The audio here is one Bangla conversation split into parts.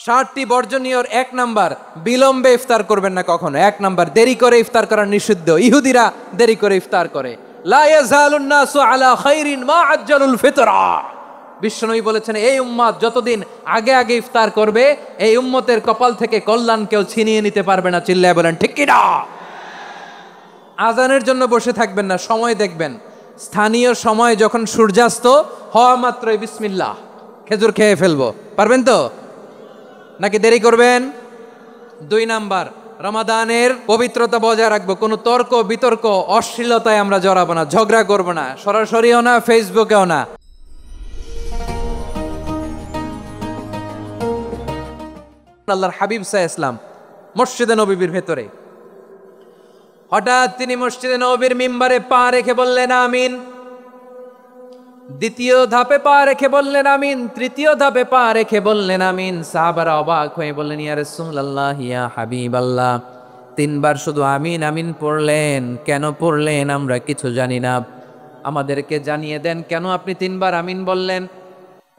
60টি বর্জনীয়র 1 নাম্বার, বিলম্বে ইফতার করবেন না কখনো। 1 নাম্বার, দেরি করে ইফতার করা নিষিদ্ধ। ইহুদিরা দেরি করে ইফতার করে। লা ইয়াজালুন নাসু আলা খাইরিন মা আজ্জালুল ফিতরা। বিশ্বনবী বলেছেন, এই উম্মত যতদিন আগে আগে ইফতার করবে, এই উম্মতের কপাল থেকে কল্যাণ কেউ ছিনিয়ে নিতে পারবে না। চিল্লায় বলেন ঠিক কি না? আজানের জন্য বসে থাকবেন না, সময় দেখবেন। স্থানীয় সময় যখন সূর্যাস্ত হওয়া মাত্রই বিসমিল্লাহ, খেজুর খেয়ে ফেলবো। পারবেন তো নাকি দেরি করবেন? 2 নাম্বার, রমাদানের পবিত্রতা বজায় রাখবো। কোনো তর্ক বিতর্ক অশ্লীলতায় আমরা জড়াবো না, ঝগড়া করবো না, সরাসরিও না, ফেসবুকেও না। আল্লাহর হাবিব সাল্লাল্লাহু আলাইহি ওয়াসাল্লাম মসজিদে নববীর ভেতরে, হঠাৎ তিনি মসজিদে নববীর মিম্বারে পা রেখে বললেন আমিন। দ্বিতীয় ধাপে পা রেখে বললেন আমিন। তৃতীয় ধাপে পা রেখে বললেন আমিন। সাহাবারা অবাক হয়ে বললেন, ইয়া রাসূলুল্লাহ, ইয়া হাবিবাল্লাহ, 3 বার শুধু আমিন আমিন পড়লেন, কেন পড়লেন আমরা কিছু জানি না, আমাদেরকে জানিয়ে দেন কেন আপনি 3 বার আমিন বললেন।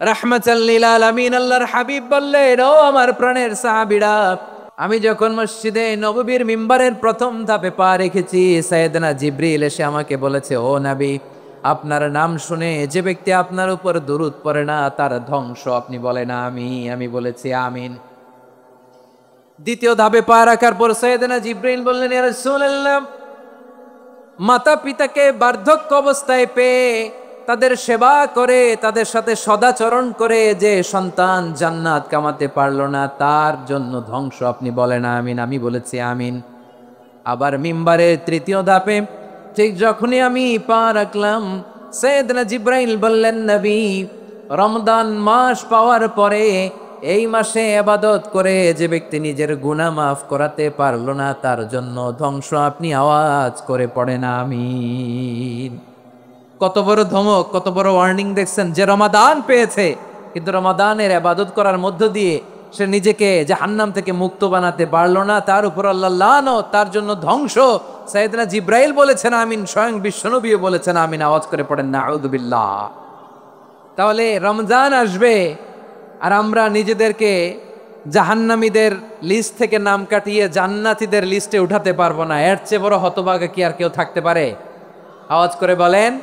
রাহমাতাল লিল আলামিন আল্লাহর হাবিব বললেন, ও আমার প্রাণের সাহাবীরা, আমি যখন মসজিদে নববীর মিম্বারের প্রথম ধাপে পা রেখেছি, সাইয়েদনা জিবরিল এসে আমাকে বলেছে, ও নবী, আপনার নাম শুনে যে ব্যক্তি আপনার উপর দুরূদ পড়ে না তার ধ্বংস। আপনি বলেন আমি বলেছি আমিন। দ্বিতীয় ধাপে পা রাখার পর সাইয়েদনা জিবরিল বললেন, ইয়া রাসূলুল্লাহ, মাতা পিতাকে বার্ধক্য অবস্থায় পেয়ে তাদের সেবা করে, তাদের সাথে সদাচরণ করে যে সন্তান জান্নাত কামাতে পারলো না, তার জন্য ধ্বংস। আপনি বলেন আমিন। আমি বলেছি আমিন। আবার মিম্বারের তৃতীয় ধাপে ঠিক যখনই আমি পা রাখলাম, সাইয়েদনা জিবরাইল বললেন, নবী, রমজান মাস পাওয়ার পরে এই মাসে ইবাদত করে যে ব্যক্তি নিজের গুনাহ মাফ করাতে পারলো না, তার জন্য ধ্বংস। আপনি আওয়াজ করে পড়েন আমিন। কত বড় ধমক, কত বড় ওয়ার্নিং দেখছেন! যে রমাদান পেয়েছে কিন্তু রমাদানের ইবাদত করার মধ্য দিয়ে সে নিজেকে জাহান্নাম থেকে মুক্ত বানাতে পারলো না, তার উপর আল্লাহ লানত, তার জন্য ধ্বংস। সাইয়েদনা জিবরাইল বলেছেন আমিন, স্বয়ং বিশ্বনবীও বলেছেন আমিন। আওয়াজ করে পড়েন নাউযু বিল্লাহ। তাহলে রমজান আসবে আর আমরা নিজেদেরকে জাহান্নামীদের লিস্ট থেকে নাম কাটিয়ে জান্নাতীদের লিস্টে উঠাতে পারবো না। এর চেয়ে বড় হতভাগা কি আর কেউ থাকতে পারে? আওয়াজ করে বলেন।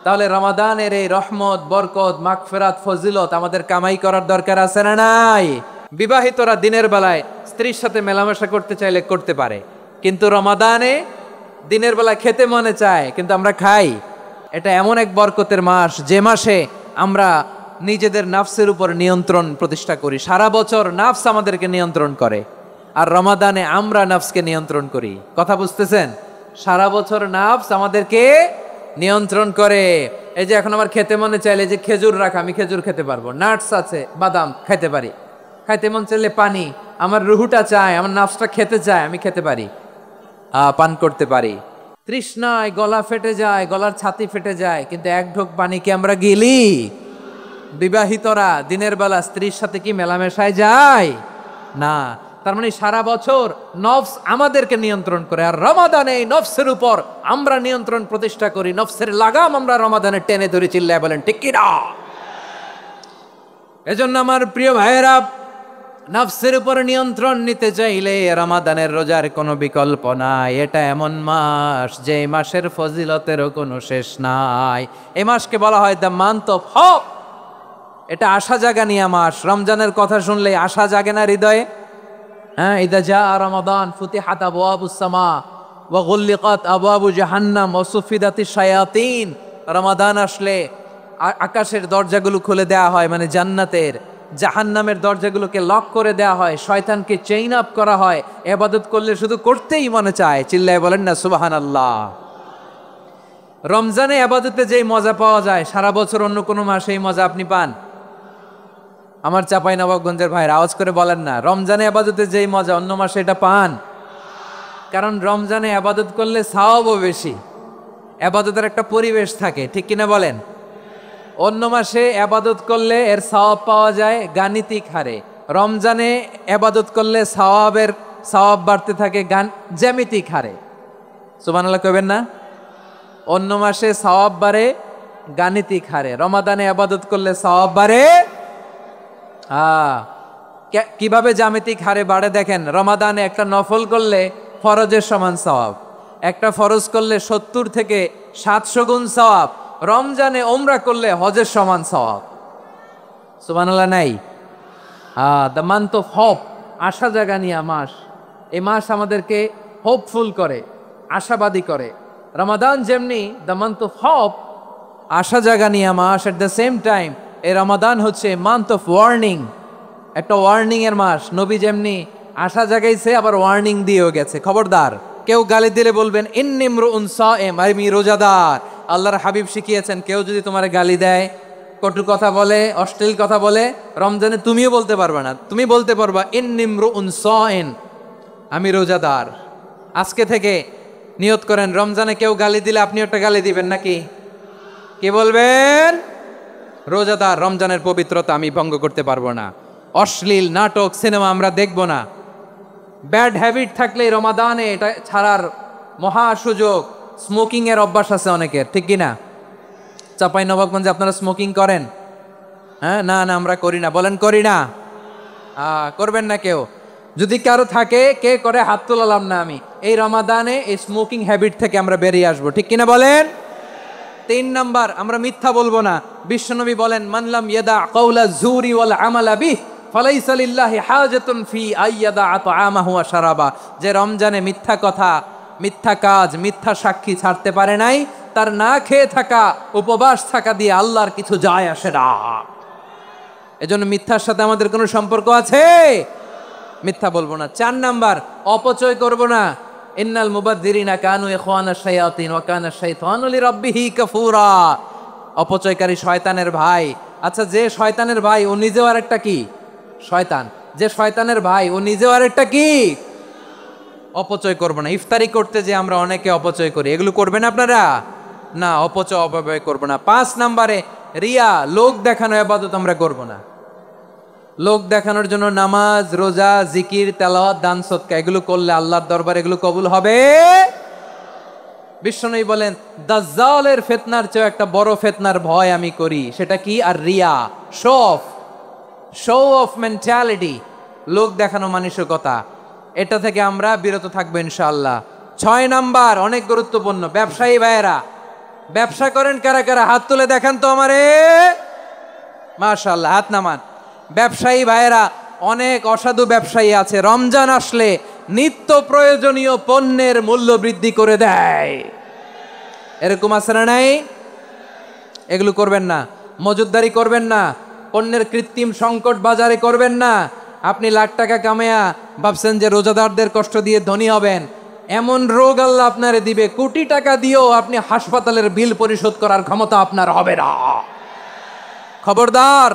তাহলে রমাদানের এই রহমত, বরকত, মাগফিরাত, ফজিলত আমাদের কামাই করার দরকার আছে না নাই? বিবাহিতরা দিনের বেলায় স্ত্রীর সাথে মেলামেশা করতে চাইলে করতে পারে, কিন্তু রমাদানে দিনের বেলায় খেতে মনে চায় কিন্তু আমরা খাই। এটা এমন এক বরকতের মাস যে মাসে আমরা নিজেদের নাফসের উপর নিয়ন্ত্রণ প্রতিষ্ঠা করি। সারা বছর নাফস আমাদেরকে নিয়ন্ত্রণ করে, আর রমাদানে আমরা নাফসকে নিয়ন্ত্রণ করি। কথা বুঝতেছেন? সারা বছর নাফস আমাদেরকে নিয়ন্ত্রণ করে। এই যে এখন আমার খেতে মনে চাইলে যে খেজুর রাখা, আমি খেজুর খেতে পারবো, নাটস আছে, বাদাম খেতে পারি। খাইতে মন চাইলে পানি, আমার রুহুটা চায়, আমার নাফসটা খেতে চায়, আমি খেতে পারি, পান করতে পারি। তৃষ্ণায় গলা ফেটে যায়, গলার ছাতি ফেটে যায়, কিন্তু এক ঢোক পানি কি আমরা গিলি? বিবাহিতরা দিনের বেলা স্ত্রীর সাথে কি মেলামেশায় যায়? না। তার মানে সারা বছর নফস আমাদেরকে নিয়ন্ত্রণ করে, আর রমাদানে এই নফসের উপর আমরা নিয়ন্ত্রণ প্রতিষ্ঠা করি। নফসের লাগাম আমরা রমাদানে টেনে ধরে, চিল্লায় বলেন ঠিক কি না? এজন্য আমার প্রিয় ভাইয়েরা, নফসের উপর নিয়ন্ত্রণ নিতে চাইলে রমাদানের রোজার কোনো বিকল্প নাই। এটা এমন মাস যে মাসের ফজিলতেরও কোনো শেষ নাই। এই মাসকে বলা হয় দ্য মান্থ অফ হোপ। এটা আশা জাগানিয়া মাস। রমজানের কথা শুনলে আশা জাগে না হৃদয়ে? হ্যাঁ, ইদা জা রমাদান ফুতিহাত আবওয়াবুস সামা ওয়া গুল্লিকাত আবওয়াবু জাহান্নাম ওয়া সুফিদাতিশ শায়াতিন। রমাদান আসলে আকাশের দরজাগুলো খুলে দেওয়া হয়, মানে জান্নাতের। জাহান্নামের দরজাগুলোকে লক করে দেওয়া হয়, শয়তানকে চেইন আপ করা হয়। ইবাদত করলে শুধু করতেই মনে চায়। চিল্লায় বলেন না সুবহানাল্লাহ। রমজানে ইবাদতে যেই মজা পাওয়া যায়, সারা বছর অন্য কোনো মাসে এই মজা আপনি পান? আমার চাঁপাইনবাবগঞ্জের ভাইরা আওয়াজ করে বলেন না, রমজানে ইবাদতে যেই মজা অন্য মাসে এটা পান? কারণ রমজানে ইবাদত করলে সওয়াবও বেশি, ইবাদতের একটা পরিবেশ থাকে, ঠিক কিনা বলেন? অন্য মাসে ইবাদত করলে এর সওয়াব পাওয়া যায় গাণিতিক হারে, রমজানে ইবাদত করলে সওয়াব বাড়তে থাকে জ্যামিতিক হারে। সুবহানাল্লাহ কইবেন না? অন্য মাসে সওয়াব বাড়ে গাণিতিক হারে, রমাদানে ইবাদত করলে সওয়াব বাড়ে কিভাবে জ্যামিতিক হারে বাড়ে দেখেন। রমাদানে একটা নফল করলে ফরজের সমান সওয়াব, একটা ফরজ করলে 70 থেকে 700 গুণ সওয়াব, রমজানে ওমরা করলে হজের সমান সওয়াব। সুবহানাল্লাহ নাই? দ্য মান্থ অফ হোপ, আশা জাগানিয়া মাস। এই মাস আমাদেরকে হোপফুল করে, আশাবাদী করে। রমাদান যেমনি দ্য মান্থ অফ হোপ, আশা জাগানিয়া মাস, এট দ্য সেম টাইম এই রমাদান হচ্ছে মান্থ অফ ওয়ার্নিং, একটা ওয়ার্নিং এর মাস। নবী যেমনি আশা জাগাইছে আবার ওয়ার্নিং দিয়েও গেছে, খবরদার কেউ গালি দিলে বলবেন ইন্নী ইমরুউন সায়েম, আমি রোজাদার। আল্লাহর হাবিব শিখিয়েছেন কেউ যদি তোমার গালি দেয়, কটু কথা বলে, অশ্লীল কথা বলে, রমজানে তুমিও বলতে পারবে না, তুমি বলতে পারবা ইন্নী ইমরুউন সায়েম, আমি রোজাদার। আজকে থেকে নিয়ত করেন রমজানে কেউ গালি দিলে আপনি একটা গালি দিবেন নাকি? কি বলবেন? রোজাদার, রমজানের পবিত্রতা আমি ভঙ্গ করতে পারবো না। অশ্লীল নাটক সিনেমা আমরা দেখব না। ব্যাড হ্যাবিট থাকলে রমাদানে এটা ছাড়ার মহা সুযোগ। স্মোকিং এর অভ্যাস আছে অনেকের, ঠিক কি না? চাপাই নবাবগঞ্জে আপনারা স্মোকিং করেন? হ্যাঁ, না না আমরা করি না, বলেন করি না। করবেন না কেউ? যদি কারো থাকে, কে করে হাত তোলালাম না আমি। এই রমাদানে এই স্মোকিং হ্যাবিট থেকে আমরা বেরিয়ে আসবো, ঠিক কিনা বলেন? 3 নাম্বার, আমরা মিথ্যা বলবো না। বিশ্বনবী বলেন মানলাম ইয়াদা কাওলা যুরি ওয়াল আমালা বিহ ফালাইসা লিল্লাহি হাজাতুন ফি আইয়াদা তাআমাহু ওয়া শারাবা। যে রমজানে মিথ্যা কথা, মিথ্যা কাজ, মিথ্যা সাক্ষী ছাড়তে পারে নাই, তার না খেয়ে থাকা, উপবাস থাকা দিয়ে আল্লাহর কিছু যায় আসে না। এজন্য মিথ্যার সাথে আমাদের কোনো সম্পর্ক আছে? মিথ্যা বলবো না। 4 নাম্বার, অপচয় করব না। ইন্নাল মুবাদদিরিনা কানু ইখওয়ানাশ শায়াতিন ওয়া কানা শাইতানু লিরাব্বিহি কাফুরা। অপচয়কারী শয়তানের ভাই। আচ্ছা, যে শয়তানের ভাই ও নিজেও আরেকটা কি? শয়তান। যে শয়তানের ভাই ও নিজেও আরেকটা কি? অপচয় করব না। ইফতারি করতে যে আমরা অনেকে অপচয় করি, এগুলো করবেন আপনারা? না, অপচয় অপব্যয় করব না। 5 নাম্বারে রিয়া, লোক দেখানো ইবাদত আমরা করব না। লোক দেখানোর জন্য নামাজ, রোজা, জিকির, তেলাওয়াত, দান, সদকা এগুলো করলে আল্লাহর দরবারে এগুলো কবুল হবে? বিশ্বনবী বলেন দাজ্জালের ফিতনার চেয়ে একটা বড় ফিতনার ভয় আমি করি, সেটা কি? আর রিয়া, শো অফ মেন্টালিটি, লোক দেখানো মানসিকতা। এটা থেকে আমরা বিরত থাকবো ইনশাআল্লাহ। 6 নাম্বার, অনেক গুরুত্বপূর্ণ। ব্যবসায়ী ভাইয়েরা, ব্যবসা করেন কারা কারা? হাত তুলে দেখান তো আমারে। মাশাআল্লাহ, হাত নামান। ব্যবসায়ী ভাইয়েরা, অনেক অসাধু ব্যবসায়ী আছে, রমজান আসলে নিত্য প্রয়োজনীয় পণ্যের মূল্য বৃদ্ধি করে দেয়। এরকম আছে না নাই? এগুলো করবেন না। মজুদদারি করবেন না। পণ্যের কৃত্রিম সংকট বাজারে করবেন না। আপনি লাখ টাকা কামায়া ভাবছেন যে রোজাদারদের কষ্ট দিয়ে ধনী হবেন, এমন রোগ আল্লাহ আপনারে দিবে, কোটি টাকা দিয়েও আপনি হাসপাতালের বিল পরিশোধ করার ক্ষমতা আপনার হবে না। খবরদার।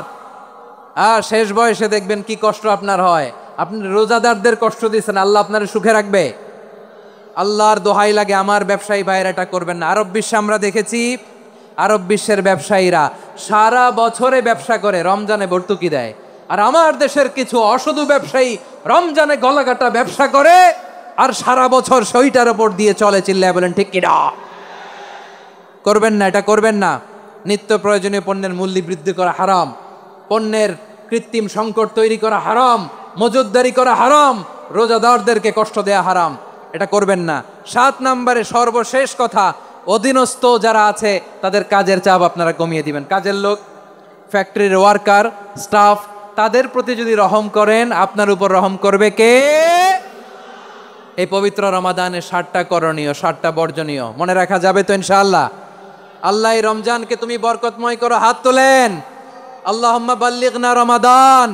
শেষ বয়সে দেখবেন কি কষ্ট আপনার হয়। আপনি রোজাদারদের কষ্ট দিচ্ছেন, আল্লাহ আপনার সুখে রাখবে? আল্লাহর দোহাই লাগে, আমার ব্যবসায়ী ভাইয়েরা এটা করবেন না। আরব বিশ্বে আমরা দেখেছি, আরব বিশ্বের ব্যবসায়ীরা সারা বছরে ব্যবসা করে, রমজানে ভর্তুকি দেয়। আর আমার দেশের কিছু অসাধু ব্যবসায়ী রমজানে গলাকাটা ব্যবসা করে আর সারা বছর সইটার উপর দিয়ে চলে। চিল্লায় বলেন ঠিক কিনা? করবেন না, এটা করবেন না। নিত্য প্রয়োজনীয় পণ্যের মূল্য বৃদ্ধি করা হারাম, পণ্যের কৃত্রিম সংকট তৈরি করা হারাম, মজুদদারি করা হারাম, রোজাদারদেরকে কষ্ট দেয়া হারাম, এটা করবেন না। 7 নাম্বারে সর্বশেষ কথা, অধীনস্থ যারা আছে তাদের কাজের চাপ আপনারা কমিয়ে দিবেন। কাজের লোক, ফ্যাক্টরির ওয়ার্কার, স্টাফ, তাদের প্রতি যদি রহম করেন, আপনার উপর রহম করবে কে? এই পবিত্র রমাদানে 7টা করণীয়, 7টা বর্জনীয় মনে রাখা যাবে তো ইনশাআল্লাহ? আল্লাহ এই রমজানকে তুমি বরকতময় করো। হাত তোলেন। আল্লাহুম্মা বাল্লিগনা রমাদান।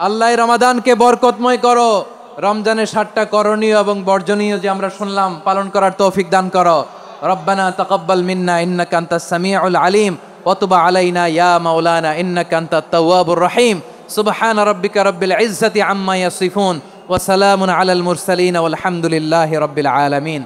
আল্লাহ রমাদানকে বরকতময় করো। রমজানের 7টা করণীয় এবং বর্জনীয় যে আমরা শুনলাম, পালন করার তৌফিক দান করো। রব্বানা তাকাব্বাল মিন্না ইন্নাকা আনতাস সামিউল আলিম ওয়া তুব আলাইনা ইয়া মাওলানা ইন্নাকা আনতাত তাওয়াবুর রহিম। সুবহানা রাব্বিকা রাব্বিল ইজ্জাতি আম্মা ইয়াসিফুন ওয়া সালামুন আলাল মুরসালিন ওয়াল হামদুলিল্লাহি রাব্বিল আলামিন।